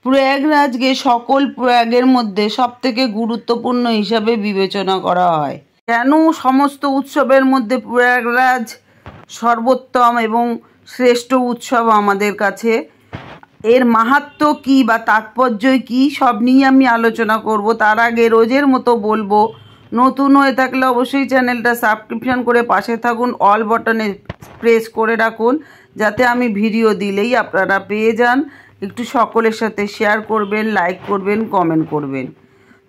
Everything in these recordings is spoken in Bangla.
প্রয়াগরাজকে সকল প্রয়াগের মধ্যে সবথেকে গুরুত্বপূর্ণ হিসাবে বিবেচনা করা হয়। কেন সমস্ত উৎসবের মধ্যে প্রয়াগরাজ সর্বোত্তম এবং শ্রেষ্ঠ উৎসব আমাদের কাছে, এর মাহাত্ম্য কী বা তাৎপর্য কী, সব নিয়ে আমি আলোচনা করব। তার আগে রোজের মতো বলবো, নতুন হয়ে থাকলে অবশ্যই চ্যানেলটা সাবস্ক্রিপশন করে পাশে থাকুন, অল বাটনে প্রেস করে রাখুন, যাতে আমি ভিডিও দিলেই আপনারা পেয়ে যান। একটু সকলের সাথে শেয়ার করবেন, লাইক করবেন, কমেন্ট করবেন।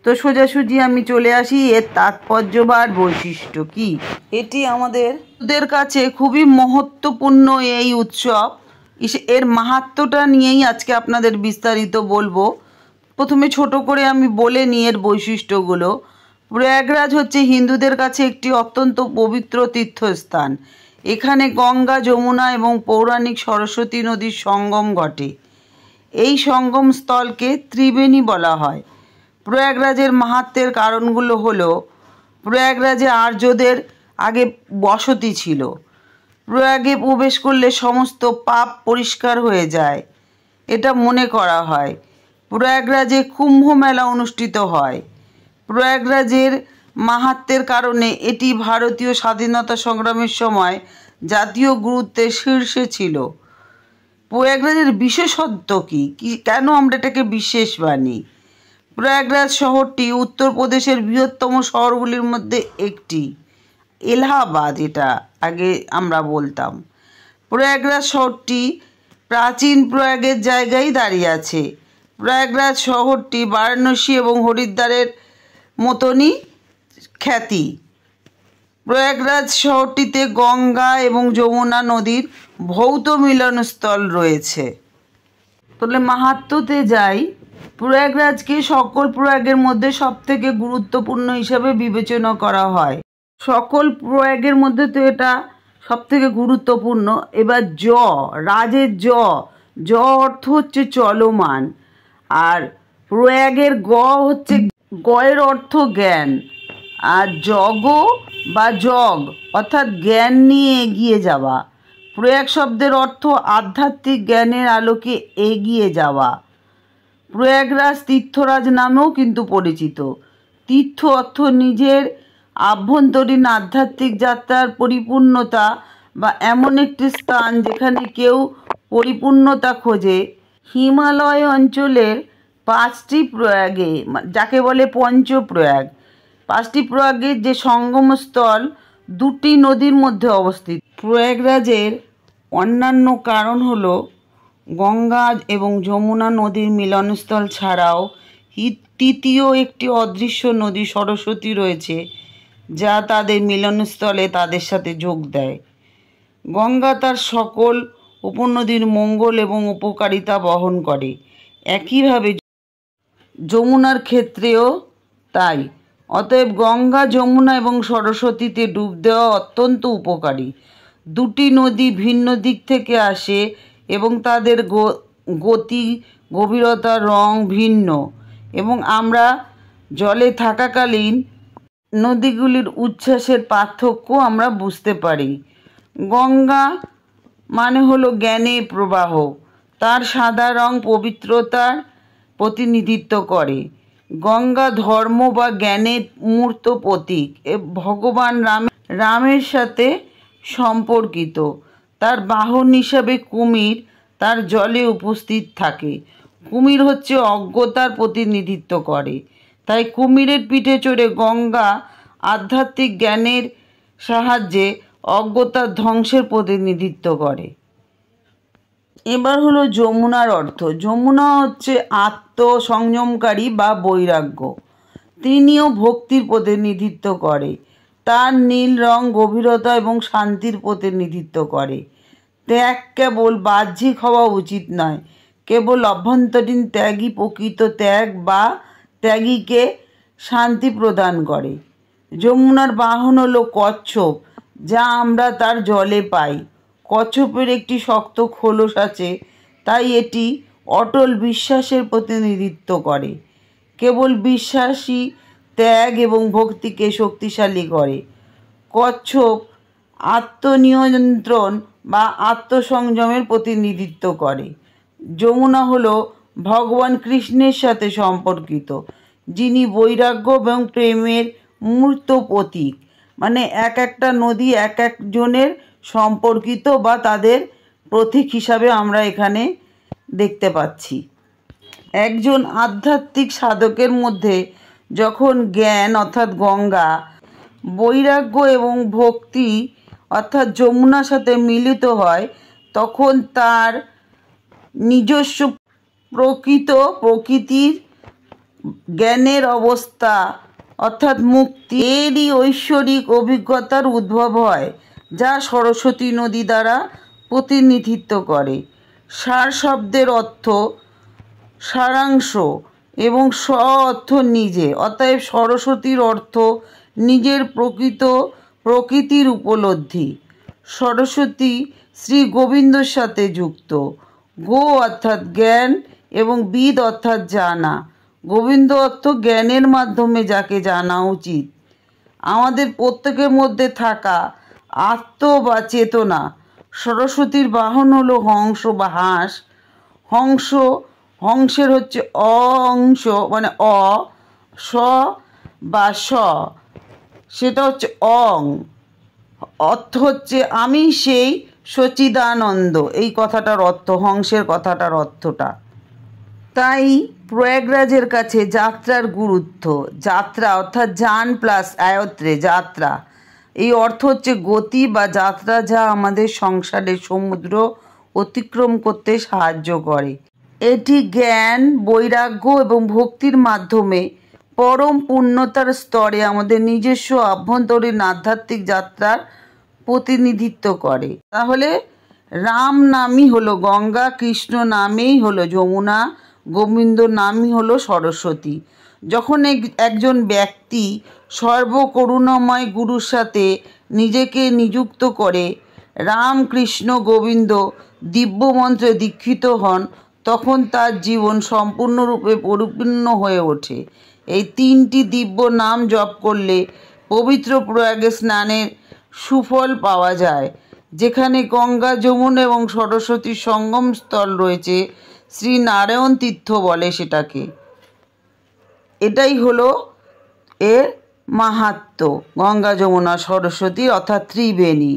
তো সোজাসুজি আমি চলে আসি, এর তাৎপর্য বা বৈশিষ্ট্য কী। এটি আমাদের কাছে খুবই মহত্বপূর্ণ এই উৎসব। এর মাহাত্ম্যটা নিয়েই আজকে আপনাদের বিস্তারিত বলবো। প্রথমে ছোট করে আমি বলে নিই এর বৈশিষ্ট্যগুলো। প্রয়াগরাজ হচ্ছে হিন্দুদের কাছে একটি অত্যন্ত পবিত্র তীর্থস্থান। এখানে গঙ্গা, যমুনা এবং পৌরাণিক সরস্বতী নদীর সঙ্গম ঘটে। এই সঙ্গম স্থলকে ত্রিবেণী বলা হয়। প্রয়াগরাজের মাহাত্ম্যের কারণগুলো হলো, প্রয়াগরাজে আর্যদের আগে বসতি ছিল। প্রয়াগে প্রবেশ করলে সমস্ত পাপ পরিষ্কার হয়ে যায়, এটা মনে করা হয়। প্রয়াগরাজে কুম্ভ মেলা অনুষ্ঠিত হয়। প্রয়াগরাজের মাহাত্ম্যের কারণে এটি ভারতীয় স্বাধীনতা সংগ্রামের সময় জাতীয় গুরুত্বের শীর্ষে ছিল। প্রয়াগরাজের বিশেষত্ব কী, কেন আমরা এটাকে বিশেষ মানি? প্রয়াগরাজ শহরটি উত্তরপ্রদেশের বৃহত্তম শহরগুলির মধ্যে একটি। এলাহাবাদ এটা আগে আমরা বলতাম। প্রয়াগরাজ শহরটি প্রাচীন প্রয়াগের জায়গায় দাঁড়িয়ে আছে। প্রয়াগরাজ শহরটি বারাণসী এবং হরিদ্বারের মতনই খ্যাতি। প্রয়াগরাজ শহরটিতে গঙ্গা এবং যমুনা নদীর ভৌত মিলনস্থল রয়েছে। তাহলে মাহাত্ম্যতে যাই। প্রয়াগরাজকে সকল প্রয়াগের মধ্যে সবথেকে গুরুত্বপূর্ণ হিসাবে বিবেচনা করা হয়। সকল প্রয়াগের মধ্যে তো এটা সবথেকে গুরুত্বপূর্ণ। এবার রাজের জ অর্থ হচ্ছে চলমান, আর প্রয়াগের হচ্ছে গয়ের অর্থ জ্ঞান, আর বা জগ অর্থাৎ জ্ঞান নিয়ে এগিয়ে যাওয়া। প্রয়াগ শব্দের অর্থ আধ্যাত্মিক জ্ঞানের আলোকে এগিয়ে যাওয়া। প্রয়াগরাজ তীর্থরাজ নামেও কিন্তু পরিচিত। তীর্থ অর্থ নিজের আভ্যন্তরীণ আধ্যাত্মিক যাত্রার পরিপূর্ণতা বা এমন একটি স্থান যেখানে কেউ পরিপূর্ণতা খোঁজে। হিমালয় অঞ্চলের 5টি প্রয়াগে, যাকে বলে পঞ্চপ্রয়াগ, 5টি প্রয়াগের যে সঙ্গমস্থল 2টি নদীর মধ্যে অবস্থিত। প্রয়াগরাজের অন্যান্য কারণ হলো গঙ্গা এবং যমুনা নদীর মিলনস্থল ছাড়াও তৃতীয় একটি অদৃশ্য নদী সরস্বতী রয়েছে, যা তাদের মিলনস্থলে তাদের সাথে যোগ দেয়। গঙ্গা তার সকল উপনদীর মঙ্গল এবং উপকারিতা বহন করে। একইভাবে যমুনার ক্ষেত্রেও তাই। অতএব গঙ্গা, যমুনা এবং সরস্বতীতে ডুব দেওয়া অত্যন্ত উপকারী। 2টি নদী ভিন্ন দিক থেকে আসে এবং তাদের গতি, গভীরতা, রং ভিন্ন, এবং আমরা জলে থাকাকালীন নদীগুলির উচ্ছ্বাসের পার্থক্য আমরা বুঝতে পারি। গঙ্গা মানে হলো জ্ঞানের প্রবাহ। তার সাদা রং পবিত্রতার প্রতিনিধিত্ব করে। গঙ্গা ধর্ম বা জ্ঞানের মূর্ত প্রতীক। ভগবান রামের সাথে সম্পর্কিত। তার বাহন হিসাবে কুমির তার জলে উপস্থিত থাকে। কুমির হচ্ছে অজ্ঞতার প্রতিনিধিত্ব করে, তাই কুমিরের পিঠে চড়ে গঙ্গা আধ্যাত্মিক জ্ঞানের সাহায্যে অজ্ঞতার ধ্বংসের প্রতিনিধিত্ব করে। এবার হলো যমুনার অর্থ। যমুনা হচ্ছে আত্মসংযমকারী বা বৈরাগ্য। তিনিও ভক্তির প্রতিনিধিত্ব করে। তার নীল রং গভীরতা এবং শান্তির প্রতিনিধিত্ব করে। ত্যাগ কেবল বাহ্যিক হওয়া উচিত নয়, কেবল অভ্যন্তরীণ ত্যাগই প্রকৃত ত্যাগ বা ত্যাগীকে শান্তি প্রদান করে। যমুনার বাহন হলো কচ্ছপ, যা আমরা তার জলে পাই। কচ্ছপের একটি শক্ত খোলস আছে, তাই এটি অটল বিশ্বাসের প্রতিনিধিত্ব করে। কেবল বিশ্বাসী ত্যাগ এবং ভক্তিকে শক্তিশালী করে। কচ্ছপ আত্মনিয়ন্ত্রণ বা আত্মসংযমের প্রতিনিধিত্ব করে। যমুনা হলো ভগবান কৃষ্ণের সাথে সম্পর্কিত, যিনি বৈরাগ্য এবং প্রেমের মূর্ত প্রতীক। মানে এক একটা নদী এক একজনের সম্পর্কিত বা তাদের প্রতীক হিসাবে আমরা এখানে দেখতে পাচ্ছি। একজন আধ্যাত্মিক সাধকের মধ্যে যখন জ্ঞান অর্থাৎ গঙ্গা, বৈরাগ্য এবং ভক্তি অর্থাৎ যমুনার সাথে মিলিত হয়, তখন তার নিজস্ব প্রকৃতির জ্ঞানের অবস্থা অর্থাৎ মুক্তি, এরই ঐশ্বরিক অভিজ্ঞতার উদ্ভব হয়, যা সরস্বতী নদী দ্বারা প্রতিনিধিত্ব করে। সার শব্দের অর্থ সারাংশ এবং স্ব অর্থ নিজে, অতএব সরস্বতীর অর্থ নিজের প্রকৃতির উপলব্ধি। সরস্বতী শ্রী গোবিন্দর সাথে যুক্ত। গো অর্থাৎ জ্ঞান এবং বিদ অর্থাৎ জানা। গোবিন্দ অর্থ জ্ঞানের মাধ্যমে যাকে জানা উচিত। আমাদের প্রত্যেকের মধ্যে থাকা আত্ম বা চেতনা। সরস্বতীর বাহন হলো হংস বা হাঁস। হংসের হচ্ছে অংশ মানে স বা স, সেটা হচ্ছে অং, অর্থ হচ্ছে আমি সেই সচিদানন্দ। এই কথাটার অর্থ, হংসের কথাটার অর্থটা। তাই প্রয়াগরাজের কাছে যাত্রার গুরুত্ব। যাত্রা অর্থাৎ যান প্লাস আয়ত্রে যাত্রা, এই অর্থ হচ্ছে গতি বা যাত্রা, যা আমাদের সংসারের সমুদ্র অতিক্রম করতে সাহায্য করে। এটি জ্ঞান, বৈরাগ্য এবং ভক্তির মাধ্যমে পরম পূর্ণতার স্তরে আমাদের নিজস্ব আভ্যন্তরীণ আধ্যাত্মিক যাত্রার প্রতিনিধিত্ব করে। তাহলে রাম নামই হলো গঙ্গা, কৃষ্ণ নামেই হলো যমুনা, গোবিন্দ নামই হলো সরস্বতী। যখন একজন ব্যক্তি সর্বকরুণাময় গুরুর সাথে নিজেকে নিযুক্ত করে রাম, কৃষ্ণ, গোবিন্দ দিব্য মন্ত্রে দীক্ষিত হন, তখন তার জীবন সম্পূর্ণরূপে পরিপূর্ণ হয়ে ওঠে। এই তিনটি দিব্য নাম জপ করলে পবিত্র প্রয়াগে স্নানের সুফল পাওয়া যায়, যেখানে গঙ্গা, যমুনা এবং সরস্বতীর সঙ্গম স্থল রয়েছে। শ্রী নারায়ণ তীর্থ বলে সেটাকে। এটাই হলো এর মাহাত্ম্য, গঙ্গা, যমুনা, সরস্বতী অর্থাৎ ত্রিবেণী।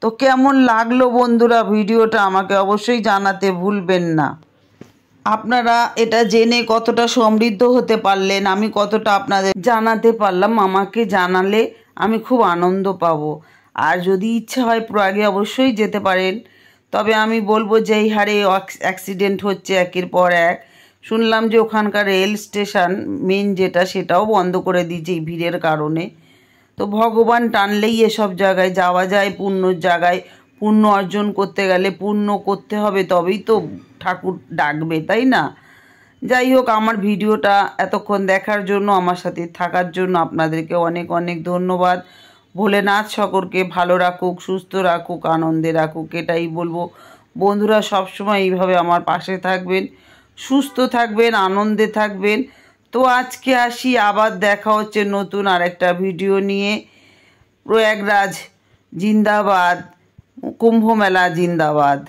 তো কেমন লাগলো বন্ধুরা ভিডিওটা, আমাকে অবশ্যই জানাতে ভুলবেন না। আপনারা এটা জেনে কতটা সমৃদ্ধ হতে পারলেন, আমি কতটা আপনাদের জানাতে পারলাম, আমাকে জানালে আমি খুব আনন্দ পাবো। আর যদি ইচ্ছা হয় প্রয়াগে অবশ্যই যেতে পারেন। তবে আমি বলবো যে এই হারে অ্যাক্সিডেন্ট হচ্ছে একের পর এক। শুনলাম যে ওখানকার রেল স্টেশন মেন যেটা, সেটাও বন্ধ করে দিয়েছে এই ভিড়ের কারণে। তো ভগবান টানলেই এসব জায়গায় যাওয়া যায়। পুণ্যর জায়গায় পুণ্য অর্জন করতে গেলে পুণ্য করতে হবে, তবেই তো ঠাকুর ডাকবে, তাই না? যাই হোক, আমার ভিডিওটা এতক্ষণ দেখার জন্য, আমার সাথে থাকার জন্য আপনাদেরকে অনেক অনেক ধন্যবাদ। ভোলেনাথ সকলকে ভালো রাখুক, সুস্থ রাখুক, আনন্দে রাখুক, এটাই বলবো। বন্ধুরা সবসময় এইভাবে আমার পাশে থাকবেন, সুস্থ থাকবেন, আনন্দে থাকবেন। তো আজকে আসি, আবার দেখা হচ্ছে নতুন আরেকটা ভিডিও নিয়ে। প্রয়াগরাজ জিন্দাবাদ, কুম্ভ মেলা জিন্দাবাদ।